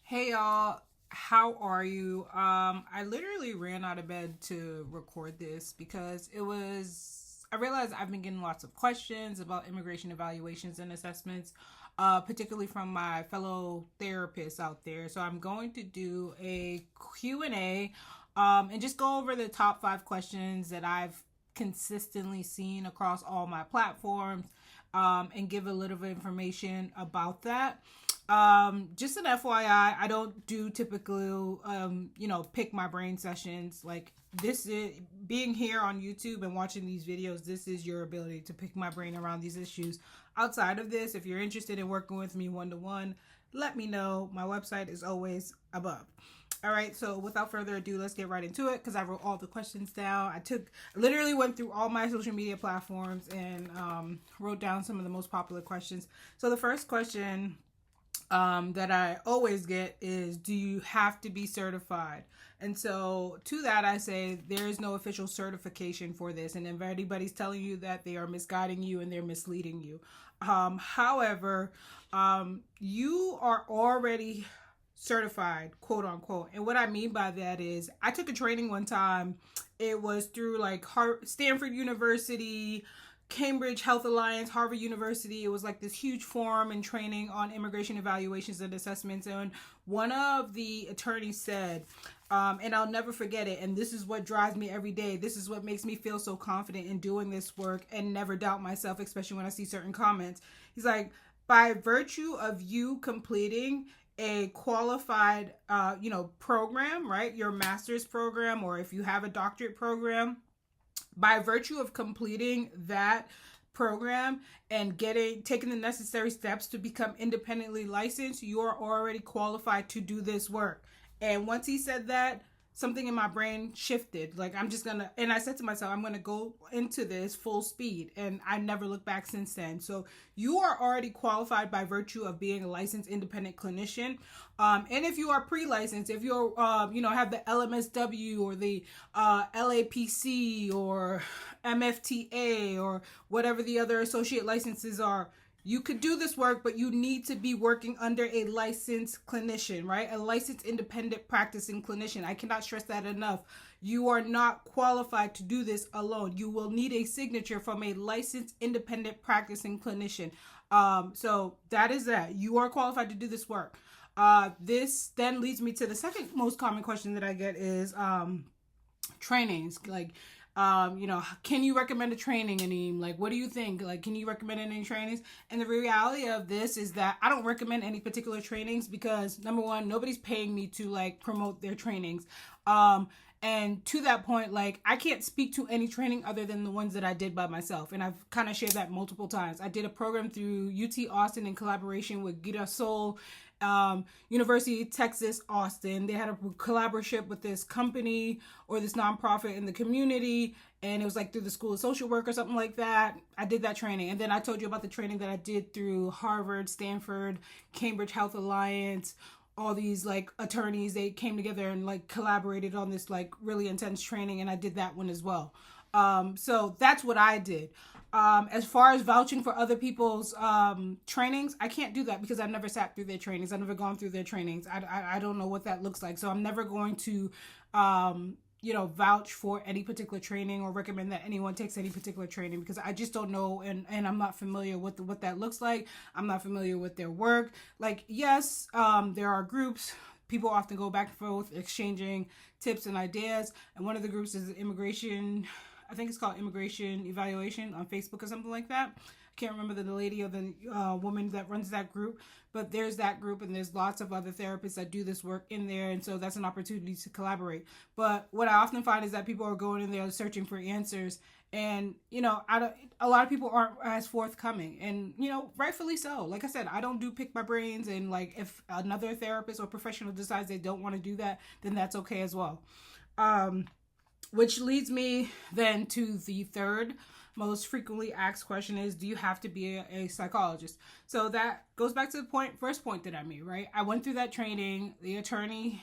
Hey y'all, how are you? I literally ran out of bed to record this because I realized I've been getting lots of questions about immigration evaluations and assessments, particularly from my fellow therapists out there. So I'm going to do a Q&A, and just go over the top 5 questions that I've consistently seen across all my platforms, and give a little bit of information about that. Just an FYI, I don't do typical, pick my brain sessions. Like, this is being here on YouTube and watching these videos. This is your ability to pick my brain around these issues. Outside of this, if you're interested in working with me one to one, let me know. My website is always above. All right, so without further ado, let's get right into it because I wrote all the questions down. Literally went through all my social media platforms and wrote down some of the most popular questions. So the first question that I always get is, do you have to be certified? And so to that, I say there is no official certification for this. And if anybody's telling you that, they are misguiding you and they're misleading you. However, you are already certified, quote unquote. And what I mean by that is I took a training one time. It was through like Stanford University, Cambridge Health Alliance, Harvard University. It was like this huge forum and training on immigration evaluations and assessments. And one of the attorneys said, and I'll never forget it, and this is what drives me every day. This is what makes me feel so confident in doing this work and never doubt myself, especially when I see certain comments. He's like, by virtue of you completing a qualified, program, right? Your master's program, or if you have a doctorate program, by virtue of completing that program and taking the necessary steps to become independently licensed, you are already qualified to do this work. And once he said that, something in my brain shifted. Like, and I said to myself, I'm gonna go into this full speed, and I never looked back since then. So you are already qualified by virtue of being a licensed independent clinician. And if you are pre-licensed, if you're, have the LMSW or the LAPC or MFTA or whatever the other associate licenses are, you could do this work, but you need to be working under a licensed clinician, right? A licensed independent practicing clinician. I cannot stress that enough. You are not qualified to do this alone. You will need a signature from a licensed independent practicing clinician. So that is that. You are qualified to do this work. This then leads me to the second most common question that I get is trainings. Like, can you recommend a training? And like, what do you think? Like, can you recommend any trainings? And the reality of this is that I don't recommend any particular trainings because, number one, nobody's paying me to like promote their trainings. And to that point, like, I can't speak to any training other than the ones that I did by myself. And I've kind of shared that multiple times. I did a program through UT Austin in collaboration with Gita Soul, University of Texas, Austin. They had a collaboration with this company or this nonprofit in the community, and it was like through the School of Social Work or something like that. I did that training. And then I told you about the training that I did through Harvard, Stanford, Cambridge Health Alliance. All these like attorneys, they came together and like collaborated on this like really intense training, and I did that one as well. So that's what I did. As far as vouching for other people's trainings, I can't do that because I've never sat through their trainings. I've never gone through their trainings. I don't know what that looks like. So I'm never going to, vouch for any particular training or recommend that anyone takes any particular training because I just don't know, and I'm not familiar with what that looks like. I'm not familiar with their work. Like, yes, there are groups. People often go back and forth exchanging tips and ideas. And one of the groups is immigration. I think it's called Immigration Evaluation on Facebook or something like that. I can't remember the lady or the woman that runs that group, but there's that group, and there's lots of other therapists that do this work in there, and so that's an opportunity to collaborate. But what I often find is that people are going in there searching for answers, and a lot of people aren't as forthcoming, and rightfully so. Like I said, I don't do pick my brains, and like if another therapist or professional decides they don't want to do that, then that's okay as well. Which leads me then to the third most frequently asked question is, do you have to be a psychologist? So that goes back to the first point that I made, right? I went through that training. The attorney,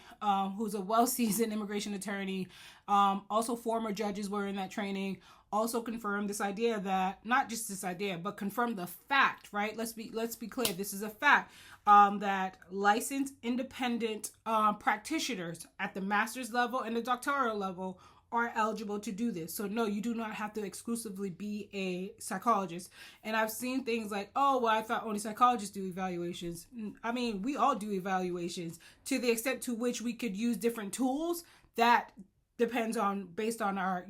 who's a well-seasoned immigration attorney, also former judges were in that training. also confirm this idea that, not just this idea, but confirm the fact, right? Let's be clear. This is a fact, that licensed independent practitioners at the master's level and the doctoral level are eligible to do this. So no, you do not have to exclusively be a psychologist. And I've seen things like, oh, well, I thought only psychologists do evaluations. I mean, we all do evaluations. To the extent to which we could use different tools, that depends on, based on our,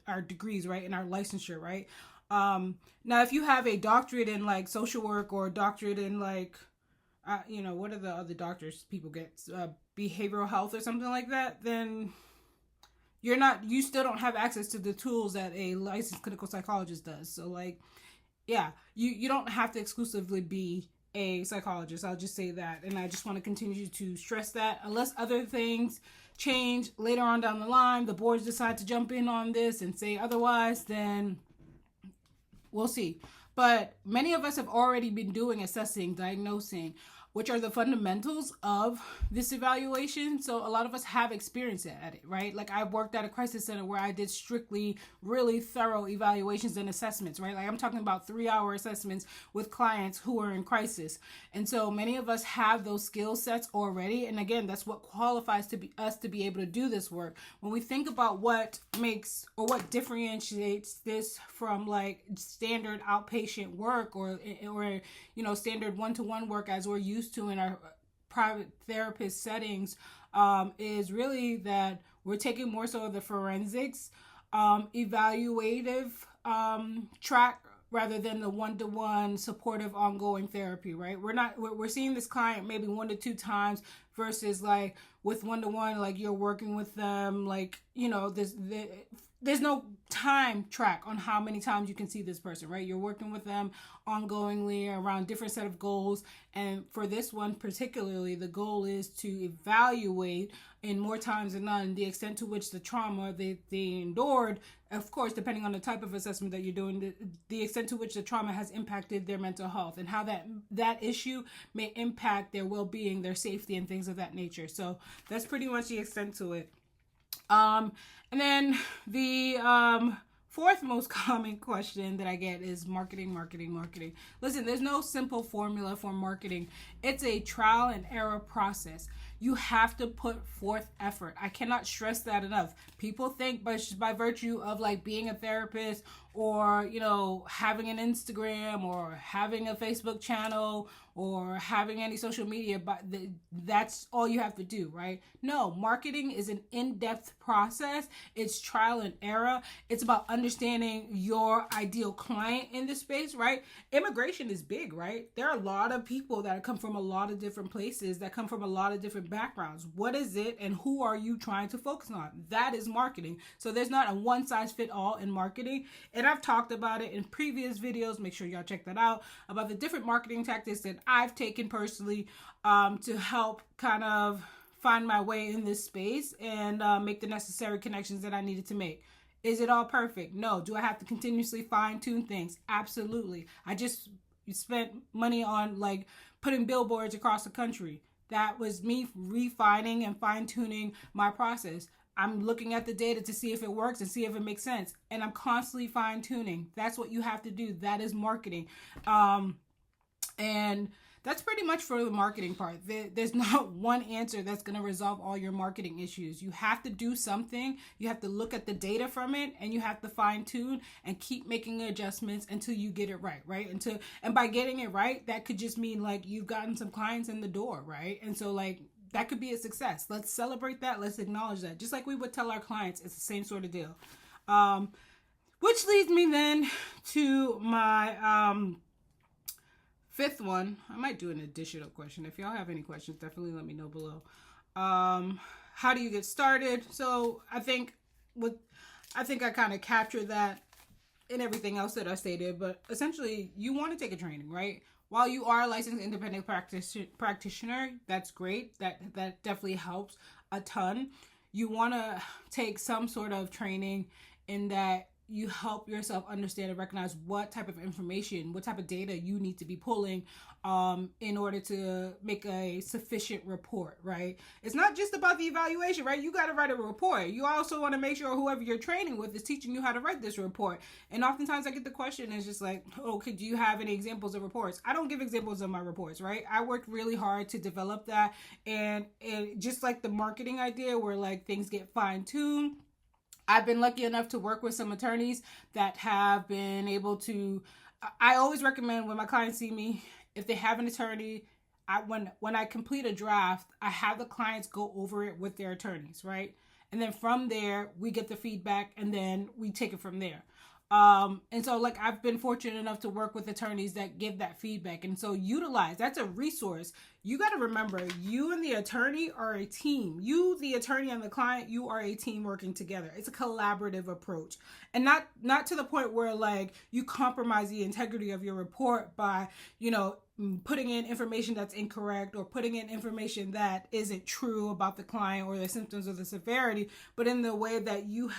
our degrees, right, and our licensure, right? Now, if you have a doctorate in like social work or a doctorate in like, what are the other doctors people get, behavioral health or something like that, then you still don't have access to the tools that a licensed clinical psychologist does. So like, yeah, you don't have to exclusively be a psychologist. I'll just say that. And I just want to continue to stress that, unless other things change later on down the line, the boards decide to jump in on this and say otherwise, then we'll see. But many of us have already been doing assessing, diagnosing, which are the fundamentals of this evaluation. So a lot of us have experience at it, right? Like I worked at a crisis center where I did strictly really thorough evaluations and assessments, right? Like I'm talking about 3-hour assessments with clients who are in crisis. And so many of us have those skill sets already. And again, that's what qualifies us to be able to do this work. When we think about what makes or what differentiates this from like standard outpatient work or standard one-to-one work as we're used to in our private therapist settings, is really that we're taking more so of the forensics evaluative track rather than the one-to-one supportive ongoing therapy, right? We're seeing this client maybe 1 to 2 times versus like with one-to-one, like you're working with them, like, there's no time track on how many times you can see this person, right? You're working with them ongoingly around different set of goals. And for this one particularly, the goal is to evaluate in more times than none the extent to which the trauma they endured, of course, depending on the type of assessment that you're doing, the extent to which the trauma has impacted their mental health and how that issue may impact their well-being, their safety, and things of that nature. So that's pretty much the extent to it. And then the fourth most common question that I get is marketing. Listen, there's no simple formula for marketing. It's a trial and error process. You have to put forth effort. I cannot stress that enough. People think by virtue of like being a therapist or, having an Instagram or having a Facebook channel or having any social media, but that's all you have to do, right? No, marketing is an in-depth process. It's trial and error. It's about understanding your ideal client in this space, right? Immigration is big, right? There are a lot of people that come from a lot of different places, that come from a lot of different backgrounds. What is it and who are you trying to focus on? That is marketing. So there's not a one-size-fits-all in marketing. And I've talked about it in previous videos. Make sure y'all check that out, about the different marketing tactics that I've taken personally to help kind of find my way in this space and make the necessary connections that I needed to make. Is it all perfect? No. Do I have to continuously fine tune things? Absolutely. I just spent money on like putting billboards across the country. That was me refining and fine tuning my process. I'm looking at the data to see if it works and see if it makes sense. And I'm constantly fine tuning. That's what you have to do. That is marketing. And that's pretty much for the marketing part. There's not one answer that's going to resolve all your marketing issues. You have to do something. You have to look at the data from it, and you have to fine tune and keep making adjustments until you get it right, right? And by getting it right, that could just mean like you've gotten some clients in the door, right? And so like that could be a success. Let's celebrate that. Let's acknowledge that. Just like we would tell our clients, it's the same sort of deal. Which leads me then to my fifth one. I might do an additional question. If y'all have any questions, definitely let me know below. How do you get started? So I think I kind of captured that in everything else that I stated, but essentially you want to take a training, right? While you are a licensed independent practitioner, that's great. That definitely helps a ton. You want to take some sort of training in that you help yourself understand and recognize what type of information, what type of data you need to be pulling in order to make a sufficient report, right? It's not just about the evaluation, right? You got to write a report. You also want to make sure whoever you're training with is teaching you how to write this report. And oftentimes I get the question, is just like, okay, do you have any examples of reports? I don't give examples of my reports, right? I worked really hard to develop that. And just like the marketing idea where like things get fine-tuned, I've been lucky enough to work with some attorneys that have been able to. I always recommend when my clients see me, if they have an attorney, when I complete a draft, I have the clients go over it with their attorneys, right? And then from there, we get the feedback, and then we take it from there. And so like I've been fortunate enough to work with attorneys that give that feedback. And so utilize, that's a resource. You got to remember, you and the attorney are a team. You, the attorney, and the client, you are a team working together. It's a collaborative approach, and not to the point where like you compromise the integrity of your report by, putting in information that's incorrect or putting in information that isn't true about the client or the symptoms or the severity, but in the way that you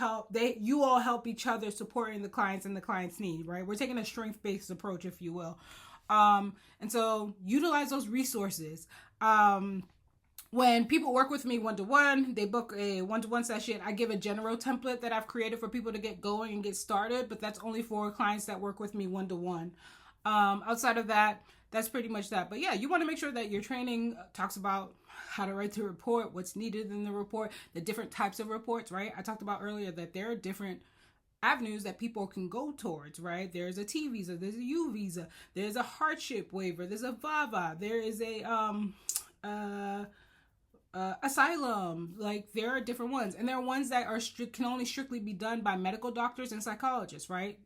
all help each other supporting the clients and the client's need, right? We're taking a strength-based approach, if you will. And so utilize those resources. When people work with me one-to-one, they book a one-to-one session, I give a general template that I've created for people to get going and get started, but that's only for clients that work with me one-to-one. Outside of that, that's pretty much that. But yeah, you want to make sure that your training talks about how to write the report, what's needed in the report, the different types of reports, right? I talked about earlier that there are different avenues that people can go towards, right? There's a T visa, there's a U visa, there's a hardship waiver, there's a VAVA, there is a asylum. Like there are different ones, and there are ones that are can only strictly be done by medical doctors and psychologists, right?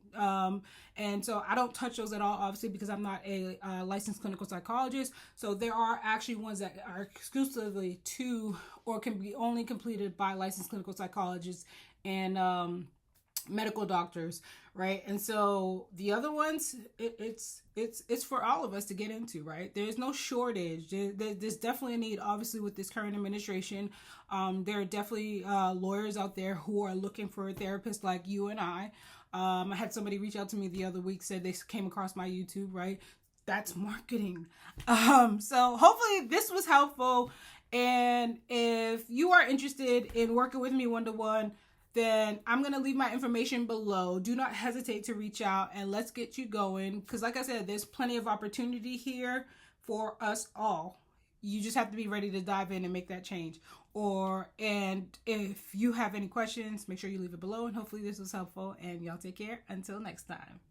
And so I don't touch those at all, obviously, because I'm not a licensed clinical psychologist. So there are actually ones that are exclusively to or can be only completed by licensed clinical psychologists and medical doctors, right? And so the other ones, it's for all of us to get into, right? There's no shortage. There's definitely a need, obviously, with this current administration. There are definitely lawyers out there who are looking for a therapist like you and I. I had somebody reach out to me the other week, said they came across my YouTube, right? That's marketing. So hopefully this was helpful. And if you are interested in working with me one-to-one, then I'm going to leave my information below. Do not hesitate to reach out and let's get you going. Because like I said, there's plenty of opportunity here for us all. You just have to be ready to dive in and make that change. And if you have any questions, make sure you leave it below. And hopefully this was helpful. And y'all take care. Until next time.